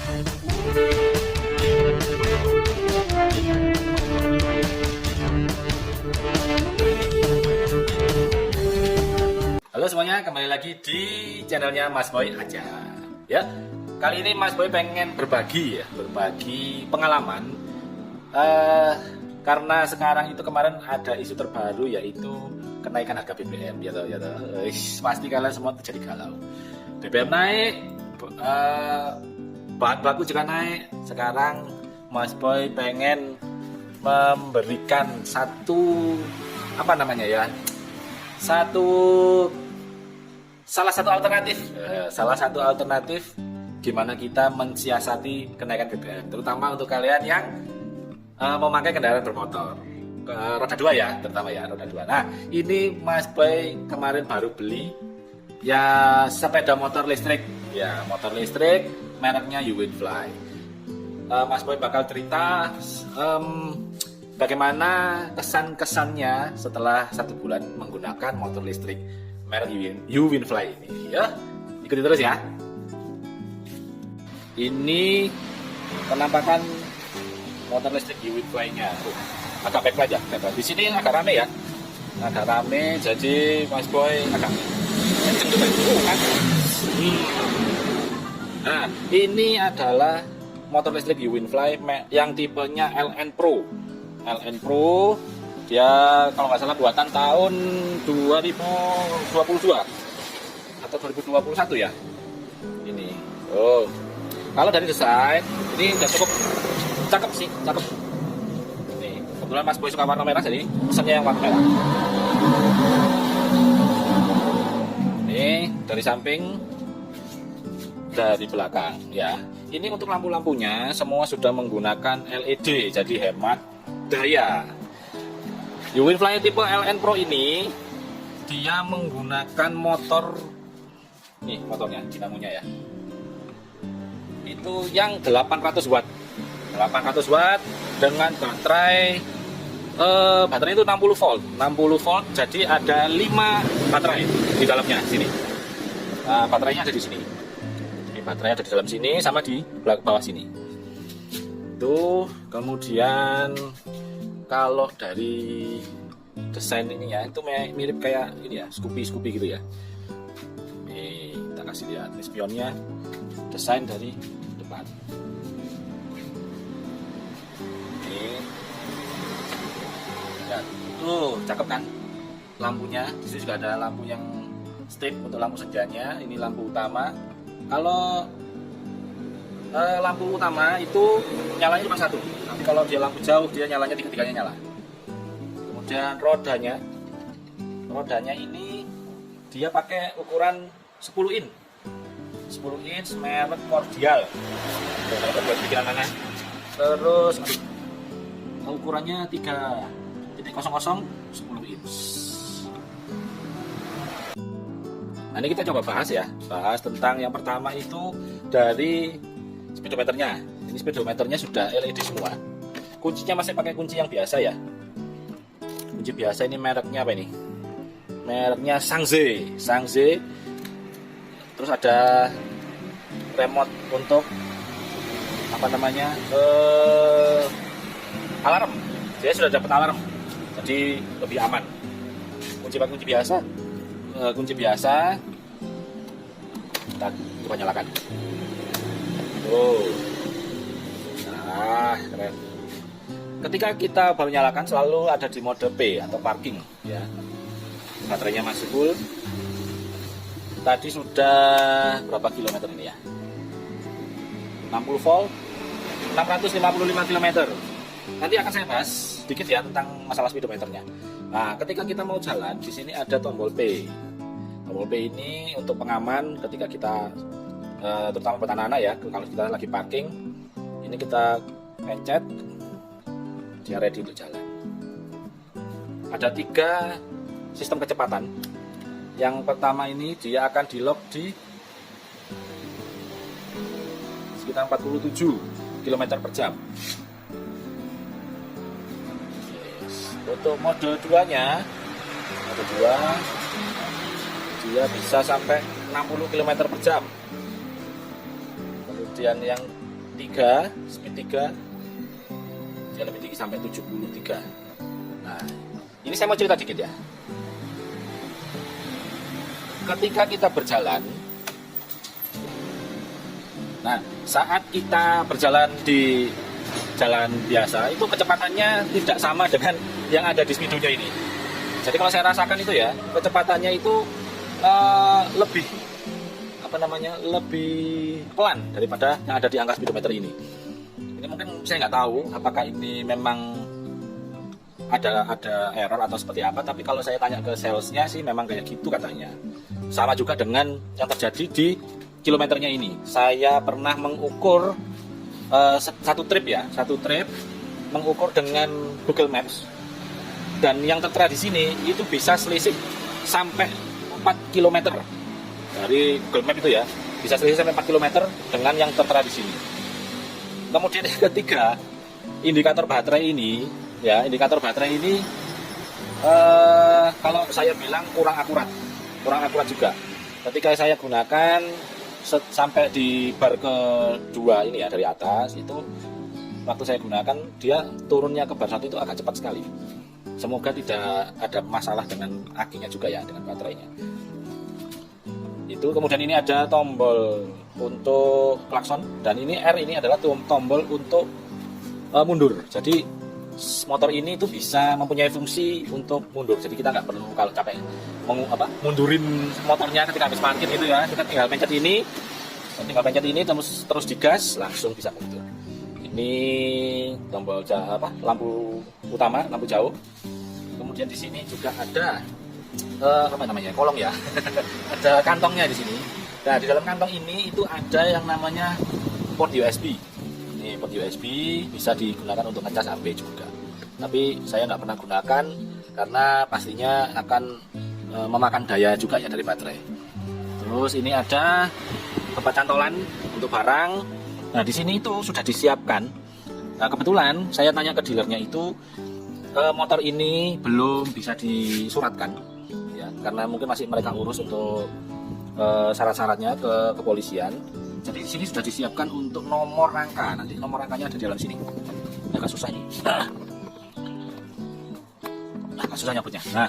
Halo semuanya, kembali lagi di channelnya Mas Boy aja. Ya, kali ini Mas Boy pengen berbagi pengalaman. Karena sekarang itu kemarin ada isu terbaru yaitu kenaikan harga BBM. Pasti kalian semua terjadi galau. BBM naik, bahan baku juga naik. Sekarang Mas Boy pengen memberikan salah satu alternatif gimana kita mensiasati kenaikan BBM, terutama untuk kalian yang memakai kendaraan bermotor roda 2 ya, terutama ya roda 2. Nah, ini Mas Boy kemarin baru beli ya sepeda motor listrik mereknya U-Winfly. Mas Boy bakal cerita bagaimana kesan-kesannya setelah 1 bulan menggunakan motor listrik merek U-Winfly ini. Ya, ikuti terus ya. Ini penampakan motor listrik U-Winfly-nya. Agak baik aja. Di sini agak rame ya. Agak rame, jadi Mas Boy agak kenceng dulu kan. Nah, ini adalah motor listrik U-Winfly yang tipenya LN Pro. LN Pro, dia kalau nggak salah buatan tahun 2022 atau 2021 ya. Ini. Oh. Kalau dari desain, ini udah cukup cakep sih, cakep. Nih, kebetulan Mas Boy suka warna merah, jadi pesannya yang warna merah. Ini dari samping, dari belakang ya. Ini untuk lampu-lampunya semua sudah menggunakan LED, jadi hemat daya. U-Winfly tipe LN Pro ini dia menggunakan motor, nih motornya, dinamonya ya. Itu yang 800 watt dengan baterai itu 60 volt, jadi ada 5 baterai di dalamnya sini. Baterainya ada di sini. Ini baterai ada di dalam sini sama di bawah sini. Itu kemudian kalau dari desain ini ya, itu mirip kayak ini ya, Scoopy gitu ya. Nih, kita kasih lihat ini spionnya, desain dari depan. Nih, ya, tuh cakep kan lampunya. Di sini juga ada lampu yang strip untuk lampu senjanya. Ini lampu utama. Kalau lampu utama itu nyalanya cuma 1. Nanti kalau dia lampu jauh dia nyalanya 3-3-nya nyala. Kemudian rodanya ini dia pakai ukuran 10 in merek Cordial. Buat pikiran mana. Terus ukurannya 3.00 10 in. Nah, ini kita coba bahas tentang yang pertama itu dari speedometernya. Ini speedometernya sudah LED semua. Kuncinya masih pakai kunci yang biasa ya. Kunci biasa, ini mereknya apa ini? Mereknya Sangze. Terus ada remote untuk alarm. Saya sudah dapat alarm, jadi lebih aman. Kunci biasa. Kita coba nyalakan. Nah, keren. Ketika kita baru nyalakan selalu ada di mode P atau parking ya. Baterainya masih full. Tadi sudah berapa kilometer ini ya? 60 volt, 655 km. Nanti akan saya bahas sedikit ya tentang masalah speedometernya. Nah, ketika kita mau jalan, di sini ada tombol P. Tombol P ini untuk pengaman ketika kita, terutama buat anak-anak ya, kalau kita lagi parking, ini kita pencet, dia ready untuk jalan. Ada 3 sistem kecepatan. Yang pertama ini dia akan di lock di sekitar 47 km per jam. Untuk mode 2-nya, dia bisa sampai 60 km per jam. Kemudian yang 3, speed 3, dia lebih tinggi sampai 73. Nah, ini saya mau cerita dikit ya. Ketika kita berjalan, nah saat kita berjalan di jalan biasa itu kecepatannya tidak sama dengan yang ada di speedonya ini. Jadi kalau saya rasakan itu ya, kecepatannya itu lebih lebih pelan daripada yang ada di angka speedometer ini. Ini mungkin saya nggak tahu apakah ini memang ada error atau seperti apa, tapi kalau saya tanya ke salesnya sih memang kayak gitu katanya. Sama juga dengan yang terjadi di kilometernya ini. Saya pernah mengukur satu trip mengukur dengan Google Maps, dan yang tertera di sini itu bisa selisih sampai 4 km dari Google Maps itu ya, bisa selisih sampai 4 km dengan yang tertera di sini. Kemudian yang ketiga, indikator baterai ini kalau saya bilang kurang akurat juga. Ketika saya gunakan sampai di bar kedua ini ya, dari atas itu, waktu saya gunakan dia turunnya ke bar 1 itu agak cepat sekali. Semoga tidak ada masalah dengan akinya juga ya, dengan baterainya. Itu kemudian ini ada tombol untuk klakson, dan ini R ini adalah tombol untuk mundur. Jadi motor ini itu bisa mempunyai fungsi untuk mundur. Jadi kita nggak perlu kalau capek mundurin motornya ketika habis parkir gitu ya. Kita tinggal pencet ini terus digas langsung bisa mundur. Ini tombol lampu utama, lampu jauh. Kemudian di sini juga ada kolong ya. Ada kantongnya di sini. Nah, di dalam kantong ini itu ada yang namanya port USB. Ini port USB bisa digunakan untuk ngecas HP juga. Tapi saya nggak pernah gunakan karena pastinya akan memakan daya juga ya dari baterai. Terus ini ada tempat cantolan untuk barang. Nah, di sini itu sudah disiapkan. Nah, kebetulan saya tanya ke dealernya itu motor ini belum bisa disuratkan ya, karena mungkin masih mereka urus untuk syarat-syaratnya ke kepolisian. Jadi di sini sudah disiapkan untuk nomor rangka. Nanti nomor rangkanya ada di dalam sini. Agak susah ini. Agak susah nyebutnya. Nah,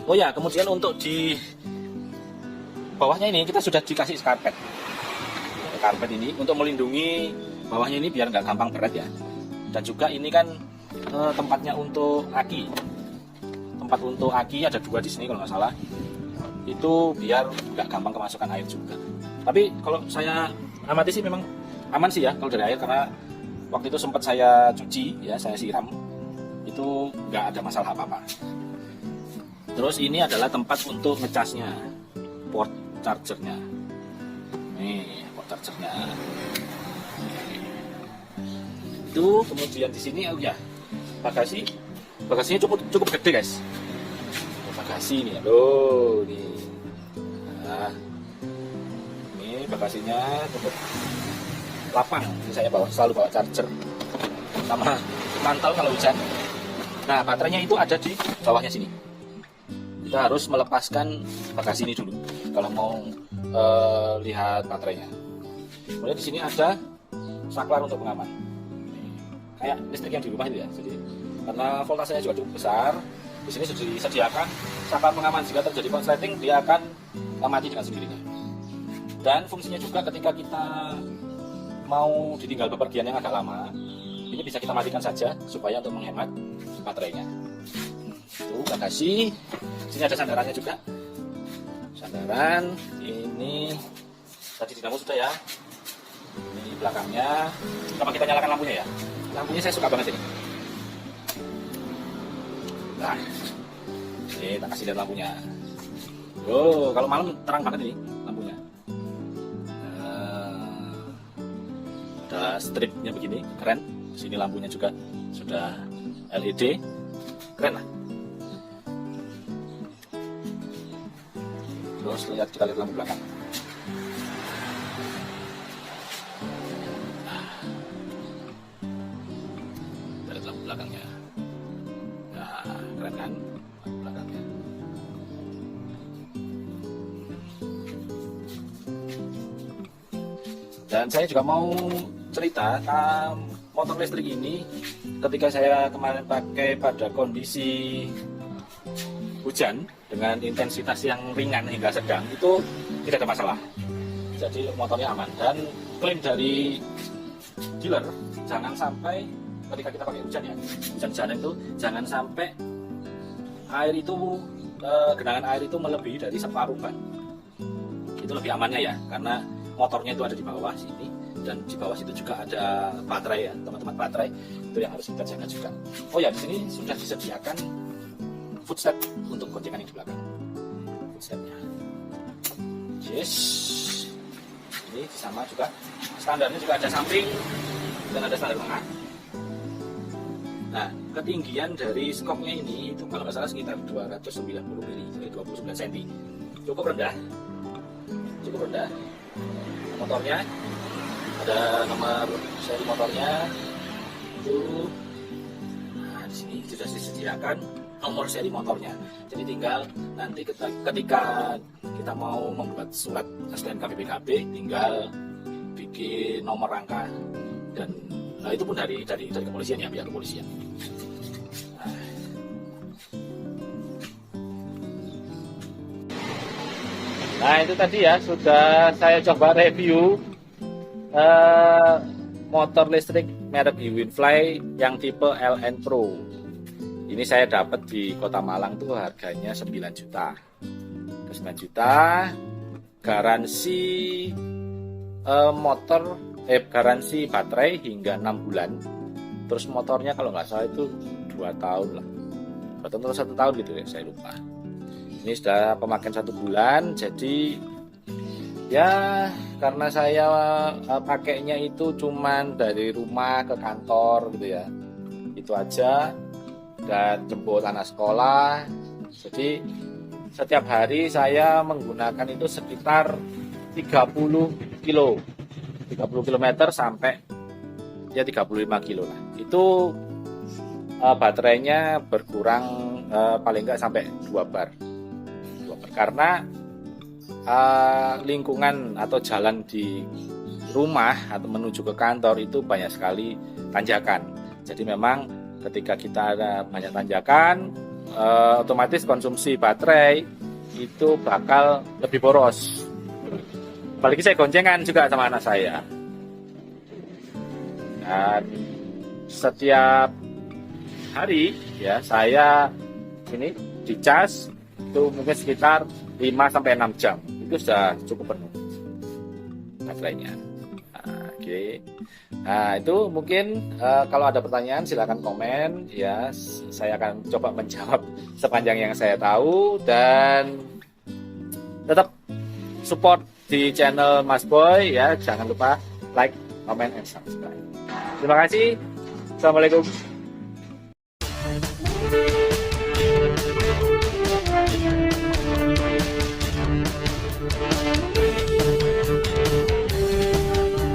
oh ya, kemudian untuk di bawahnya ini kita sudah dikasih karpet. Karpet ini untuk melindungi bawahnya ini biar nggak gampang berat ya. Dan juga ini kan tempatnya untuk aki. Tempat untuk aki ada 2 di sini kalau nggak salah. Itu biar nggak gampang kemasukan air juga. Tapi kalau saya amati sih memang aman sih ya kalau dari air, karena waktu itu sempat saya cuci ya, saya siram, itu nggak ada masalah apa-apa. Terus ini adalah tempat untuk ngecasnya, port chargernya. Nih port chargernya. Itu kemudian di sini ya bagasinya cukup gede guys. Bagasi ini, aduh nih. Nah, ini bagasinya cukup lapang. Ini saya selalu bawa charger sama mantel kalau hujan. Nah, baterainya itu ada di bawahnya sini. Kita harus melepaskan bagasi ini dulu kalau mau lihat baterainya. Kemudian di sini ada saklar untuk pengaman. Kayak listrik yang di rumah itu ya. Jadi karena voltasenya juga cukup besar, di sini sudah disediakan saklar pengaman. Jika terjadi konsleting, dia akan mati dengan sendirinya. Dan fungsinya juga ketika kita mau ditinggal bepergian yang agak lama, ini bisa kita matikan saja supaya untuk menghemat baterainya. Itu bagasi. Sini ada sandarannya juga. Sandaran ini tadi dinamo sudah ya. Ini belakangnya. Coba kita nyalakan lampunya ya. Lampunya saya suka banget ini. Nah, ini tak kasih lihat lampunya. Oh, kalau malam terang banget ini lampunya. Ada stripnya begini, keren. Sini lampunya juga sudah LED, keren lah. Terus kita lihat lampu belakang. Kita lihat lampu belakangnya. Nah, keren kan lampu belakangnya. Dan saya juga mau cerita, motor listrik ini ketika saya kemarin pakai pada kondisi hujan dengan intensitas yang ringan hingga sedang, itu tidak ada masalah. Jadi motornya aman, dan klaim dari dealer jangan sampai ketika kita pakai hujan ya, hujan-hujanan itu jangan sampai air itu genangan air itu melebihi dari separuh ban. Itu lebih amannya ya, karena motornya itu ada di bawah sini, dan di bawah situ juga ada baterai ya, teman-teman, baterai itu yang harus kita jaga juga. Oh ya, di sini sudah disediakan footstep untuk goncengan yang di belakang. Footstepnya, yes, ini sama juga, standarnya juga ada samping dan ada standar tengah. Nah, ketinggian dari skopnya ini itu kalau nggak salah sekitar 290 mili, jadi 29 cm. Cukup rendah. Motornya ada nomor seri motornya itu. Nah, di sini sudah disediakan nomor seri motornya. Jadi tinggal nanti ketika kita mau membuat surat STNK BPKB, tinggal bikin nomor rangka, dan nah, itu pun dari kepolisian ya, pihak kepolisian. Nah, itu tadi ya, sudah saya coba review motor listrik merek Winfly yang tipe LN Pro. Ini saya dapat di Kota Malang tuh harganya 9 juta. 9 juta, garansi garansi baterai hingga 6 bulan. Terus motornya kalau nggak salah itu 2 tahun lah. 2 tahun atau 1 tahun gitu ya, saya lupa. Ini sudah pemakaian 1 bulan, jadi ya karena saya pakainya itu cuman dari rumah ke kantor gitu ya, itu aja, dan jemput anak sekolah. Jadi setiap hari saya menggunakan itu sekitar 30 km sampai ya 35 kilo lah. Itu baterainya berkurang paling nggak sampai 2 bar. Karena lingkungan atau jalan di rumah atau menuju ke kantor itu banyak sekali tanjakan. Jadi memang ketika kita ada banyak tanjakan, otomatis konsumsi baterai itu bakal lebih boros. Apalagi saya goncengan juga sama anak saya. Dan setiap hari ya saya ini dicas itu mungkin sekitar 5-6 jam, itu sudah cukup penuh baterainya. Nah, oke. Nah, itu mungkin kalau ada pertanyaan silakan komen ya, saya akan coba menjawab sepanjang yang saya tahu, dan tetap support di channel Mas Boy ya, jangan lupa like, comment, and subscribe. Terima kasih. Assalamualaikum.